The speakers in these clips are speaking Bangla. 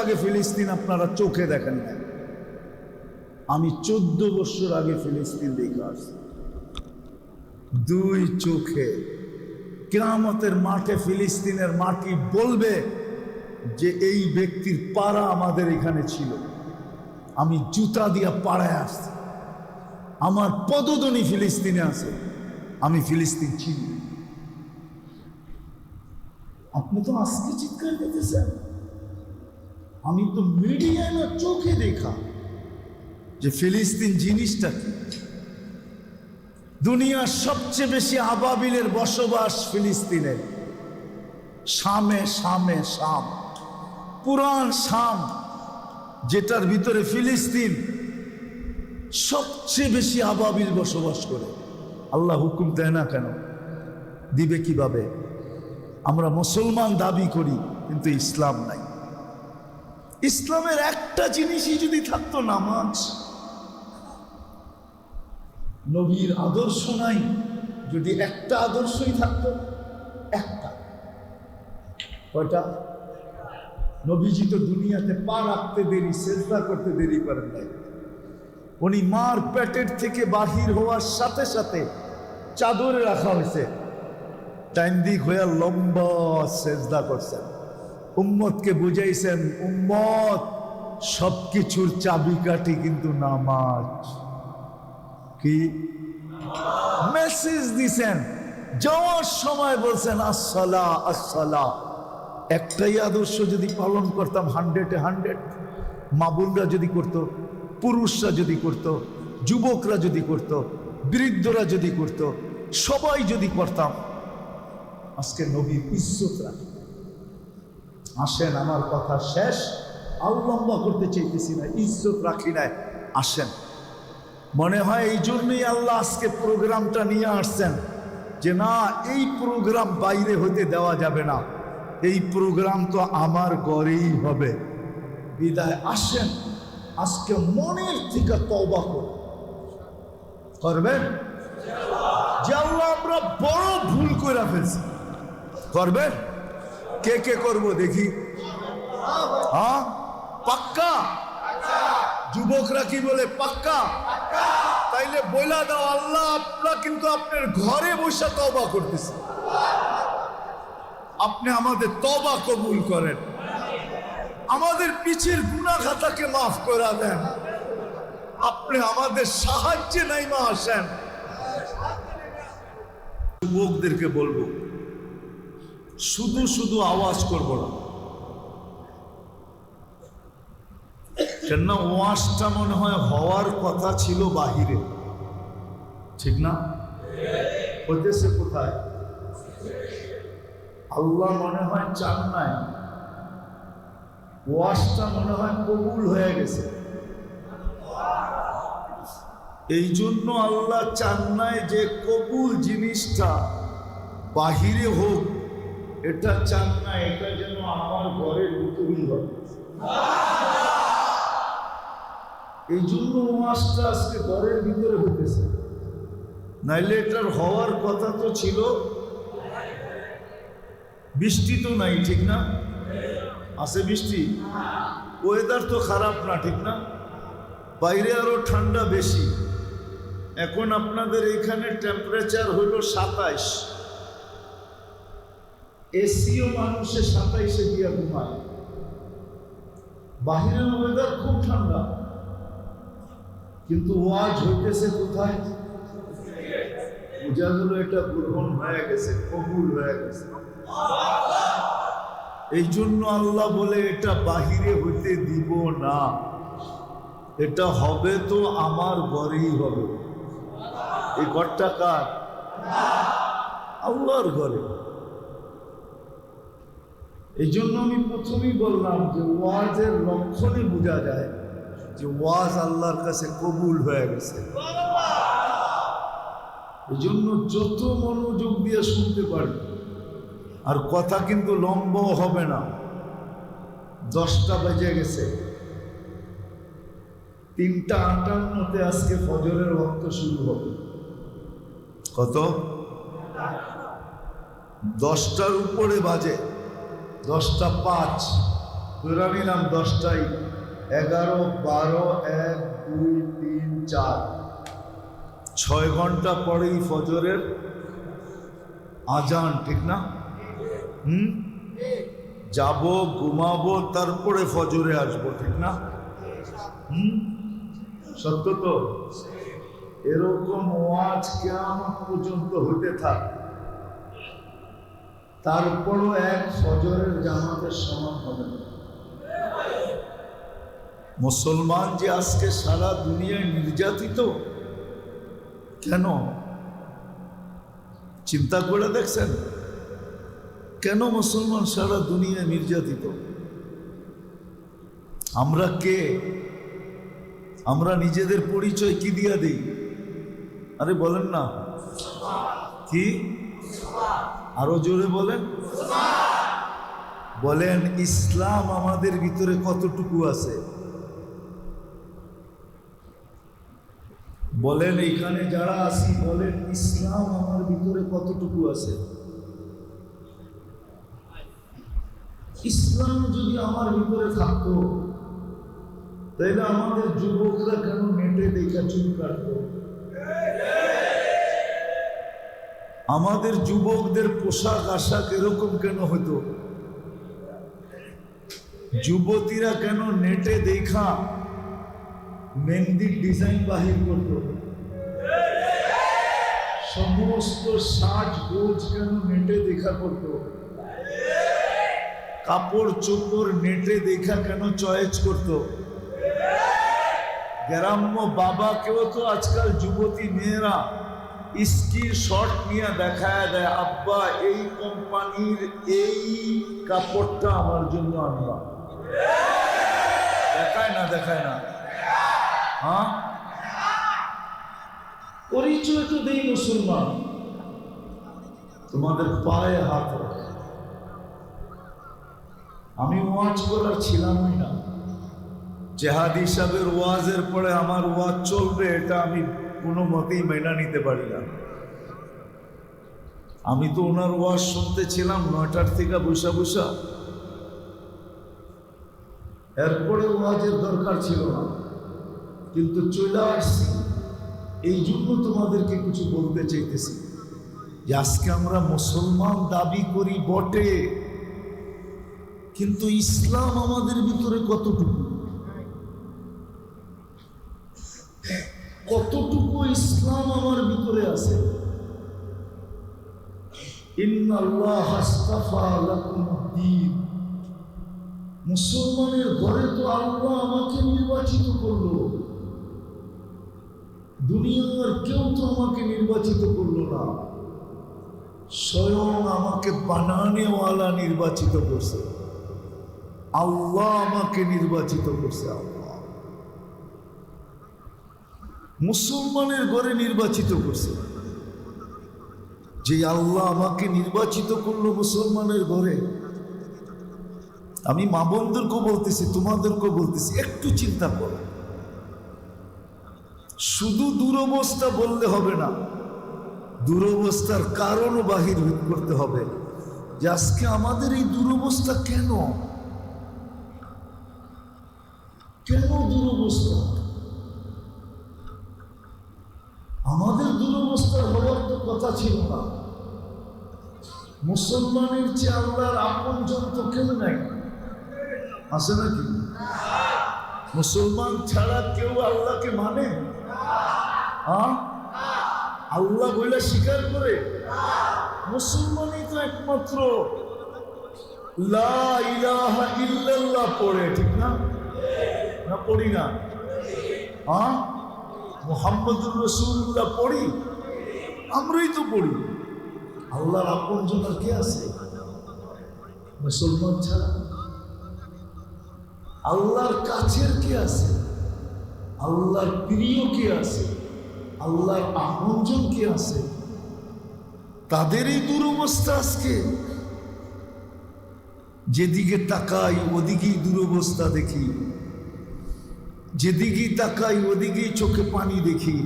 আগে ফিলিস্তিন আপনারা চোখে দেখেন না, আমি 14 বছর আগে ফিলিস্তিন দেখে আসছি, দুই চোখে। কিয়ামতের মাঠে ফিলিস্তিনের মাটি বলবে যে এই ব্যক্তির পাড়া আমাদের এখানে ছিল, আমি জুতা দিয়া পাড়ায় আসছি, আমার পদধ্বনি ফিলিস্তিনে আছে, আমি ফিলিস্তিন চিনি। আপনি তো আজকে চিৎকার দিতেছেন, আমি তো মিডিয়ায় না চোখে দেখা যে ফিলিস্তিন জিনিসটা কি। দুনিয়ার সবচেয়ে বেশি আবাবিলের বসবাস ফিলিস্তিনে, শামে শামে শাম, পুরান শাম, যেটার ভিতরে ফিলিস্তিন, সবচেয়ে বেশি আবাবিল বসবাস করে। আল্লাহ হুকুম দেয় না কেন? দিবে কিভাবে? আমরা মুসলমান দাবি করি কিন্তু ইসলাম নাই। ইসলামের একটা জিনিসই যদি থাকতো, নামাজ। নবীর আদর্শ নাই, যদি একটা আদর্শই থাকতো, একটা, কয়টা? নবীজি তো দুনিয়াতে পা রাখতে দেরি, সেজদা করতে দেরি করেন নাই। উনি মার পেটের থেকে বাহির হওয়ার সাথে সাথে চাদরে রাখা হয়েছে, টাইম দিক হয়ে লম্বা সেজদা করছেন, উম্মতকে বুঝাইছেন, উম্মত সবকিছুর চাবিকাঠি কিন্তু নামাজ। কি মেসেজ দিছেন? যাওয়ার সময় বলছেন আসসালা আসসালা। একটাই আদর্শ যদি পালন করতাম 100-এ 100, মা বোনরা যদি করত, পুরুষরা যদি করত, যুবকরা যদি করত, বৃদ্ধরা যদি করত, সবাই যদি করতাম, আজকে নবীর ইজ্জত রাখি। আসেন, আমার কথা শেষ, আর লম্বা করতে চাইতেছি না, ইজ্জত রাখি নাই। আসেন, মনে হয় এই জন্যই আল্লাহ আজকে প্রোগ্রামটা নিয়ে আসছেন যে না, এই প্রোগ্রাম বাইরে হইতে দেওয়া যাবে না, এই প্রোগ্রাম তো আমার ঘরেই হবে। বিদায় আসেন, আজকে মনের থেকে তওবা করবেন যে আল্লাহ আমরা বড় ভুল করে ফেলছি। করবেন? কে কে করব দেখি? হ্যাঁ, পাক্কা? যুবকরা কি বলে? পাক্কা? তাইলে বইলা দাও, আল্লাহ আপনারা কিন্তু আপনার ঘরে বসে তওবা করতেছে, আপনি আমাদের তওবা কবুল করেন, আমাদের পিছের গুনাহ খাতাকে মাফ করে দেন, আপনি আমাদের সাহায্যে নাইমা আসেন। যুবকদেরকে বলবো, শুধু শুধু আওয়াজ করবো না, কেননা ওয়াজটা মনে হয় হওয়ার কথা ছিল বাহিরে, ঠিক না? হইতেছে কোথায়? আল্লাহ মনে হয় চান নাই, ওয়াজটা মনে হয় কবুল হয়ে গেছে। এই জন্য আল্লাহ চান নাই যে কবুল জিনিসটা বাহিরে হোক, এটা চান না, এটা যেন আমার ঘরের ভিতরেই হয়। এই জন্য ওয়াজটা আজকে ঘরের ভিতরে হইতেছে, নাইলে এটার হওয়ার কথা তো ছিল। বৃষ্টি তো নাই, ঠিক না? আছে বৃষ্টি? ওয়েদার তো খারাপ না, ঠিক না? বাইরে আরো ঠান্ডা বেশি। এখন আপনাদের এখানে টেম্পারেচার হইল 27, এসিও মানুষের 27-এ গিয়া ঘুমায়। বাহিরের ওয়েদার খুব ঠান্ডা, কিন্তু ওয়াজ হইতেছে কোথায়? বোঝা গেল এটা গ্রহণ হয়ে গেছে, কবুল হয়ে গেছে। এই জন্য আল্লাহ বলে এটা বাহিরে হইতে দিব না, এটা হবে তো আমার ঘরেই হবে। এই ঘরটা কার? আল্লাহর ঘরে। এই জন্য আমি প্রথমেই বললাম যে ওয়াজের লক্ষণে বোঝা যায় যে ওয়াজ আল্লাহর কাছে কবুল হয়ে গেছে। এই জন্য যত মনোযোগ দিয়ে শুনতে পারি, আর কথা কিন্তু লম্বাও হবে না। 10টা বেজে গেছে, 3:58-তে আজকে ফজরের ওয়াক্ত শুরু হবে। কত? 10টার উপরে বাজে, 10টা 5। ধরে নিলাম 10টায় 11, 12, 1, 2, 3, 4, 6 ঘন্টা পরেই ফজরের আজান, ঠিক না? যাব, ঘুমাবো, তারপরে ফজরে আসবো, ঠিক না? সত্য তো? এরকম ওয়াজ কিয়ামত পর্যন্ত হতে থাক, তারপরও এক ফজরের জামাতের সমান হবে না। মুসলমান যে আজকে সারা দুনিয়ায় নির্যাতিত, কেন চিন্তা করে দেখছেন? কেন মুসলমান সারা দুনিয়ায় নির্যাতিত? আমরা কে? আমরা নিজেদের পরিচয় কি দিয়া দিই? আরে বলেন না, কি? আরো জোরে বলেন। বলেন ইসলাম আমাদের ভিতরে কতটুকু আছে? বলেন এখানে যারা আছি, বলেন ইসলাম আমার ভিতরে কতটুকু আছে? ইসলাম যদি আমার ভিতরে থাকতো, তাইলে আমাদের যুবকরা কেন নেটে দেখা চুল কাটতো? আমাদের যুবকদের পোশাক আশাক এরকম কেন হতো? যুবতীরা কেন নেটে দেখা মেহেন্দির ডিজাইন বাহির করতো? সমস্ত সাজগোজ কেন নেটে দেখা করতো? কাপড় চোপড় নেটে দেখা কেন চয়েস করতো? গ্রাম্য বাবাকেও তো আজকাল যুবতী মেয়েরা স্কিন শট নিয়ে দেখায় দেয়, আব্বা এই কোম্পানির এই কাপড়টা আমার জন্য আনবা। দেখায় না? দেখায় না? হ্যাঁ, পরিচয় তো দেই মুসলমান। তোমাদের পায়ে হাত রাখে। আমি ওয়াজ করার ছিলামই না। জেহাদি সাহেবের ওয়াজের পরে আমার ওয়াজ চলবে, এটা আমি কোনো মতেই মেনে নিতে পারি না। আমি তো ওনার ওয়াজ শুনতে ছিলাম 9টার থেকে বসা বসা, এরপরে ওয়াজের দরকার ছিল না, কিন্তু চলে আসছি। এই জন্য তোমাদেরকে কিছু বলতে চাইতেছি যে আজকে আমরা মুসলমান দাবি করি বটে, কিন্তু ইসলাম আমাদের ভিতরে কতটুকু? কতটুকু ইসলাম আমার ভিতরে আছে? ইন্নাল্লাহ আস্তাফা লাকুমুদ্দীন। মুসলমানের ঘরে তো আল্লাহ আমাকে নির্বাচিত করলো, দুনিয়ার কেউ তো আমাকে নির্বাচিত করলো না, স্বয়ং আমাকে বানানেওয়ালা নির্বাচিত করছে। আল্লাহ আমাকে নির্বাচিত করছে। আল্লাহ মুসলমানের ঘরে নির্বাচিত করছে। যে আল্লাহ আমাকে নির্বাচিত করলো মুসলমানের ঘরে, আমি মা বোনদেরকেও বলতেছি, তোমাদেরকেও বলতেছি, একটু চিন্তা করো। শুধু দুরবস্থা বললে হবে না, দুরবস্থার কারণও বাহির করতে হবে যে আজকে আমাদের এই দুরবস্থা কেন? কেন দুরবস্থা? আমাদের দুরবস্থা হওয়ার তো কথা ছিল না। মুসলমানের চেয়ে আল্লাহর আপনজন তো কেউ নাই, আছে নাকি? মুসলমান ছাড়া কেউ আল্লাহকে মানে? আল্লাহ বলে স্বীকার করে? মুসলমানই তো একমাত্র লা ইলাহা ইল্লাল্লাহ পড়ে, ঠিক না? না পড়ি না? মুহাম্মদুর রাসূলুল্লাহ পড়ি? আমরাই তো পড়ি। আল্লাহর আপনজন আর কে আছে মুসলমান ছাড়া? আল্লাহর কাছের কে আছে? আল্লাহর প্রিয় কে আছে? আল্লাহর আপনজন কে আছে? তাদের এই দুরবস্থা আজকে। যেদিকে তাকাই ওদিকেই দুরবস্থা দেখি, যেদিকেই তাকাই ওদিকেই চোখে পানি দেখি,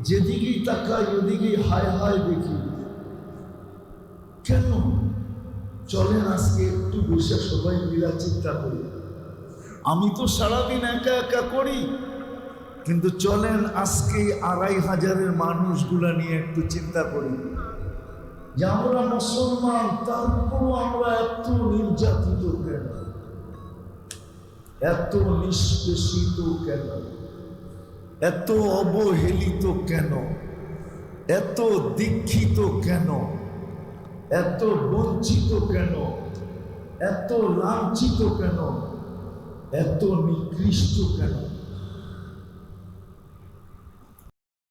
যেদিকেই তাকাই ওদিকেই হায় হায় দেখি। কেন? চলেন আজকে একটু বসে সবাই মিলা চিন্তা করি। আমি তো সারাদিন একা একা করি, কিন্তু চলেন আজকে ২৫০০-এর মানুষগুলা নিয়ে একটু চিন্তা করি যে আমরা মুসলমান, তারপরও আমরা এত নির্যাতিত কেন, এত নিষ্পেষিত কেন, এত অবহেলিত কেন, এত দীক্ষিত কেন, এত বঞ্চিত কেন, এত লাঞ্ছিত কেন, এত নিকৃষ্ট কেন?